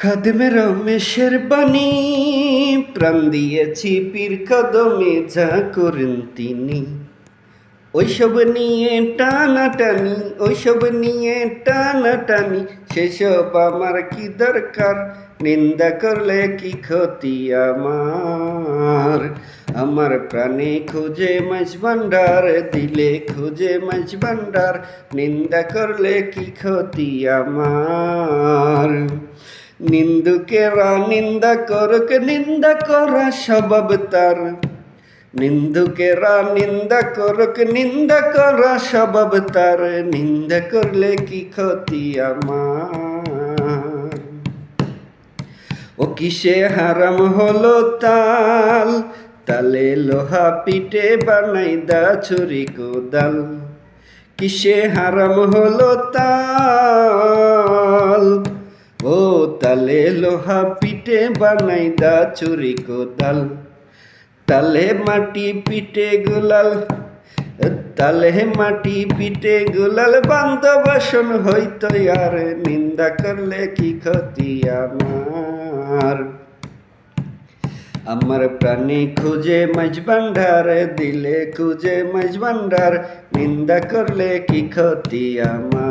খাদেমে রমেশের বাণী প্রাণ দিয়েছি পীর কদমে যা করেন তিনি। ওইসব নিয়ে টানাটানি, ওইসব নিয়ে টানাটানি, সেসব আমার কি দরকার? নিন্দা করলে কি ক্ষতি আমার? আমার প্রাণে খুঁজে মাছ ভান্ডার, দিলে খুঁজে মাছ ভান্ডার, নিন্দা করলে কি ক্ষতি আমার? নিন্দুকেরা নিন্দা করুক, নিন্দা করা স্বভাব তার। নিন্দুকেরা নিন্দা করুক, নিন্দা করা স্বভাব তার, নিন্দা করলে কি ক্ষতি আমার? ও কিসে হারাম হলো তাল, তালে লোহা পিঠে বানাই দা ছুরি কোদাল। কিসে হারাম হলো তাল, ও তালে লোহা পিঠে বানাই দা ছুরি কোদাল। তালে মাটি পিঠে গুলাল, তালে মাটি পিঠে গুলাল, বান্ধ বাসন হইতো আর, নিন্দা করলে কি ক্ষতি আমার? আমার প্রাণে খুঁজে মাছ ভান্ডার, দিলে খুঁজে মাছ ভান্ডার, নিন্দা করলে কি ক্ষতি আমার?